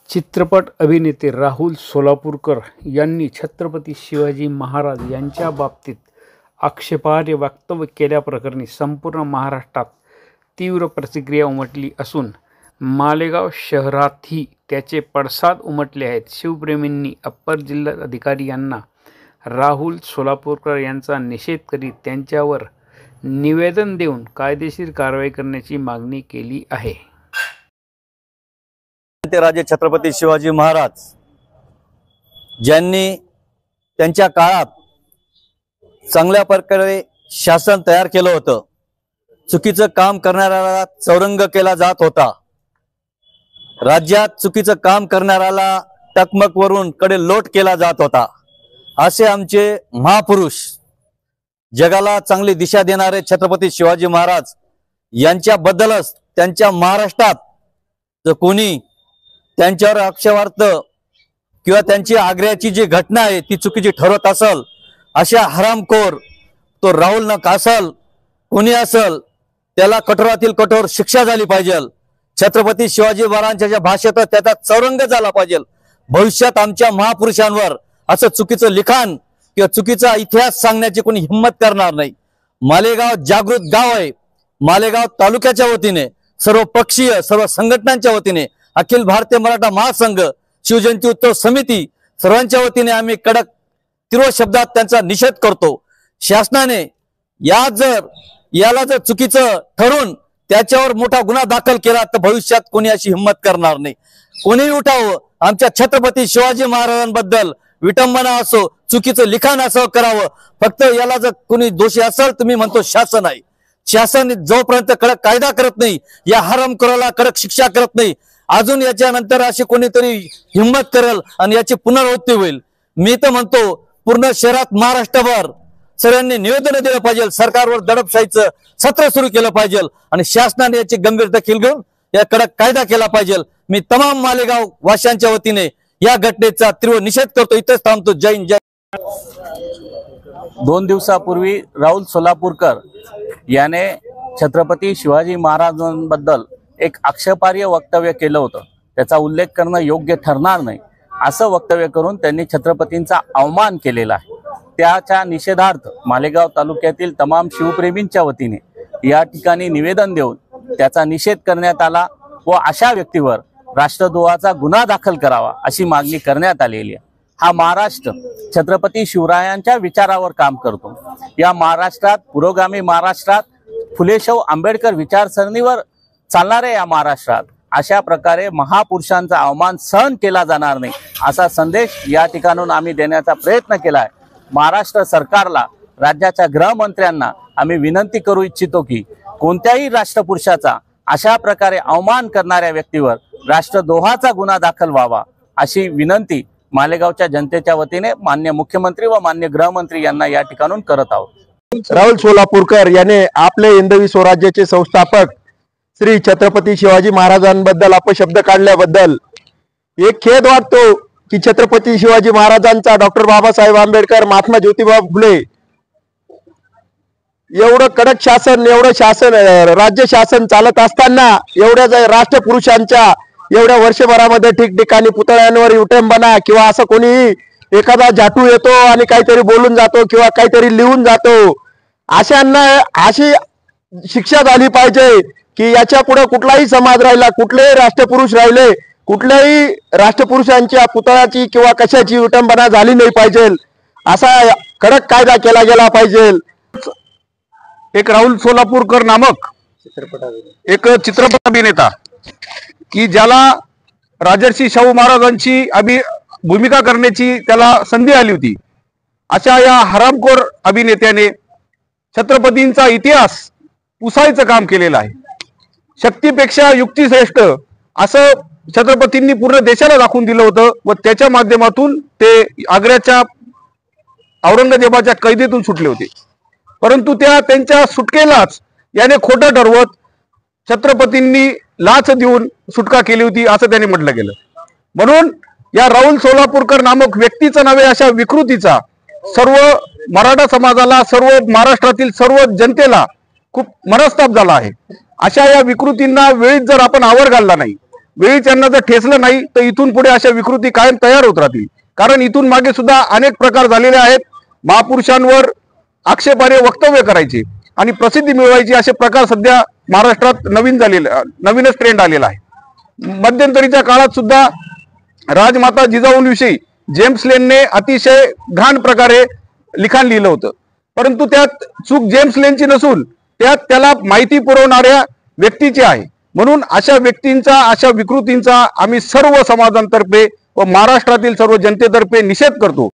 चित्रपट अभिनेते राहुल सोलापूरकर यांनी छत्रपती शिवाजी महाराज यांच्या बाबतीत आक्षेपार्ह वक्तव्य केल्याप्रकरणी संपूर्ण महाराष्ट्रात तीव्र प्रतिक्रिया उमटली असून मालेगाव शहरातही त्याचे पडसाद उमटले आहेत। शिवप्रेमींनी अप्पर जिल्हाधिकारी यांना राहुल सोलापूरकर यांचा निषेध करीत त्यांच्यावर निवेदन देऊन कायदेशीर कारवाई करण्याची मागणी केली आहे। राजे छत्रपती शिवाजी महाराज ज्यांनी त्यांच्या काळात चांगल्या प्रकारे शासन तयार केलं होतं, चुकीचं काम करणाऱ्याला चौरंग केला जात होता, राज्यात चुकीचं काम करणाऱ्याला टकमकवरून कडे लोट केला जात होता, असे आमचे महापुरुष जगाला चांगली दिशा देणारे छत्रपती शिवाजी महाराज यांच्याबद्दलच त्यांच्या महाराष्ट्रात जर कोणी त्यांच्यावर आक्षेपार्ह किंवा त्यांची आग्र्याची जी घटना आहे ती चुकीची ठरवत असेल, अशा हरामखोर तो राहुल न कासल कोणी असेल त्याला कठोरातील कठोर शिक्षा झाली पाहिजे। छत्रपती शिवाजी महाराजांच्या भाषेत त्याचा चौरंग झाला पाहिजे। भविष्यात आमच्या महापुरुषांवर असं चुकीचं लिखाण किंवा चुकीचा इतिहास सांगण्याची कोणी हिंमत करणार नाही। मालेगाव जागृत गाव आहे। मालेगाव तालुक्याच्या वतीने सर्व पक्षीय सर्व संघटनांच्या वतीने अखिल भारतीय मराठा महासंघ शिवजयंती उत्सव समिती सर्वांच्या वतीने आम्ही कडक तीव्र शब्दात त्यांचा निषेध करतो। शासनाने याला जर चुकीचं ठरून त्याच्यावर मोठा गुन्हा दाखल केला तर भविष्यात कोणी अशी हिंमत करणार नाही। कोणीही उठावं, आमच्या छत्रपती शिवाजी महाराजांबद्दल विटंबना असो चुकीचं लिखाण असो करावं, फक्त याला जर कोणी दोषी असेल तुम्ही म्हणतो शासन आहे, शासन जोपर्यंत कडक कायदा करत नाही, या हरामखोराला कडक शिक्षा करत नाही, अजून याच्यानंतर अशी कोणीतरी हिंमत करेल आणि याची पुनरावृत्ती होईल। मी तर म्हणतो पूर्ण शहरात महाराष्ट्रभर सर्वांनी निवेदन दिलं पाहिजे, सरकारवर दडपशाहीचं सत्र सुरू केलं पाहिजे आणि शासनाने याची गंभीर दखल घेऊन या कडक कायदा केला पाहिजे। मी तमाम मालेगाव वासियांच्या वतीने या घटनेचा तीव्र निषेध करतो। इथेच थांबतो। जय हिंद, जय। 2 दिवसापूर्वी राहुल सोलापूरकर याने छत्रपती शिवाजी महाराजांबद्दल एक आक्षेपार्ह वक्तव्य केलं होतं। त्याचा उल्लेख करणं योग्य ठरणार नाही असं वक्तव्य करून त्यांनी छत्रपतींचा अवमान केलेला आहे। त्याच्या निषेधार्थ मालेगाव तालुक्यातील तमाम शिवप्रेमींच्या वतीने या ठिकाणी निवेदन देऊन त्याचा निषेध करण्यात आला व अशा व्यक्तीवर राष्ट्रद्रोहाचा गुन्हा दाखल करावा अशी मागणी करण्यात आलेली आहे। हा महाराष्ट्र छत्रपती शिवरायांच्या विचारावर काम करतो। या महाराष्ट्रात पुरोगामी महाराष्ट्रात फुले शाहू आंबेडकर विचारसरणीवर चालणाऱ्या या महाराष्ट्रात अशा प्रकारे महापुरुषांचा अवमान सहन केला जाणार नाही असा संदेश या ठिकाणून आम्ही देण्याचा प्रयत्न केला आहे। महाराष्ट्र सरकारला, राज्याच्या गृहमंत्र्यांना आम्ही विनंती करू इच्छितो की कोणत्याही राष्ट्रपुरुषाचा अशा प्रकारे अवमान करणाऱ्या व्यक्तीवर राष्ट्रद्रोहाचा गुन्हा दाखल व्हावा अशी विनंती मालेगावच्या जनतेच्या वतीने माननीय मुख्यमंत्री व माननीय गृहमंत्री यांना या ठिकाणून करत आहोत। राहुल सोलापूरकर याने आपले हिंदवी स्वराज्याचे संस्थापक श्री छत्रपती शिवाजी महाराजांबद्दल अपशब्द काढल्याबद्दल एक खेद वाटतो की छत्रपती शिवाजी महाराजांचा डॉक्टर बाबासाहेब आंबेडकर, महात्मा ज्योतिबा फुले एवढं कडक शासन, एवढं शासन राज्य शासन चालत असताना एवढ्या राष्ट्रपुरुषांच्या एवढ्या वर्षभरामध्ये ठिकठिकाणी पुतळ्यांवर विटंबना किंवा असं कोणीही एखादा जाटू येतो आणि काहीतरी बोलून जातो किंवा काहीतरी लिहून जातो, अशांना अशी शिक्षा झाली पाहिजे की याच्या पुढे कुठलाही समाज राहिला, कुठलेही राष्ट्रपुरुष राहिले, कुठल्याही राष्ट्रपुरुषांच्या पुतळ्याची किंवा कशाची विटंबना झाली नाही पाहिजे, असा कडक कायदा केला गेला पाहिजे। एक राहुल सोलापूरकर नामक एक चित्रपट अभिनेता की ज्याला राजर्षी शाहू महाराजांची भूमिका करण्याची त्याला संधी आली होती, अशा या हरामखोर अभिनेत्याने छत्रपतींचा इतिहास पुसायचं काम केलेलं आहे। शक्तीपेक्षा युक्ती श्रेष्ठ असं छत्रपतींनी पूर्ण देशाला दाखवून दिलं होतं व त्याच्या माध्यमातून ते आग्र्याच्या औरंगजेबाच्या कैदेतून सुटले होते। परंतु त्यांच्या सुटकेलाच याने खोटं ठरवत छत्रपतींनी लाच देऊन सुटका केली होती असं त्यांनी म्हटलं गेलं। म्हणून या राहुल सोलापूरकर नामक व्यक्तीचा नव्हे अशा विकृतीचा सर्व मराठा समाजाला, सर्व महाराष्ट्रातील सर्व जनतेला खूप मनस्ताप झाला आहे। अशा या विकृतींना वेळीच जर आपण आवर घालला नाही वेळी त्यांना जर ठेचलं नाही तर इथून पुढे अशा विकृती कायम तयार होत राहतील. कारण इथून मागे सुद्धा अनेक प्रकार झालेले आहेत. महापुरुषांवर आक्षेपार्ह वक्तव्य करायचे आणि प्रसिद्धी मिळवायची असे प्रकार सध्या महाराष्ट्रात नवीनच ट्रेंड आलेला आहे. मध्यंतरीच्या काळात सुद्धा राजमाता जिजाऊंविषयी जेम्स लेनने अतिशय घाण प्रकारे लिखाण लिहिलं होतं. परंतु त्यात चूक जेम्स लेनची नसून त्यात त्याला माहिती पुरवणाऱ्या व्यक्तीची आहे. म्हणून अशा व्यक्तींचा, अशा विकृतींचा आम्ही सर्व समाजांतर्फे व महाराष्ट्रातील सर्व जनतेतर्फे निषेध करतो.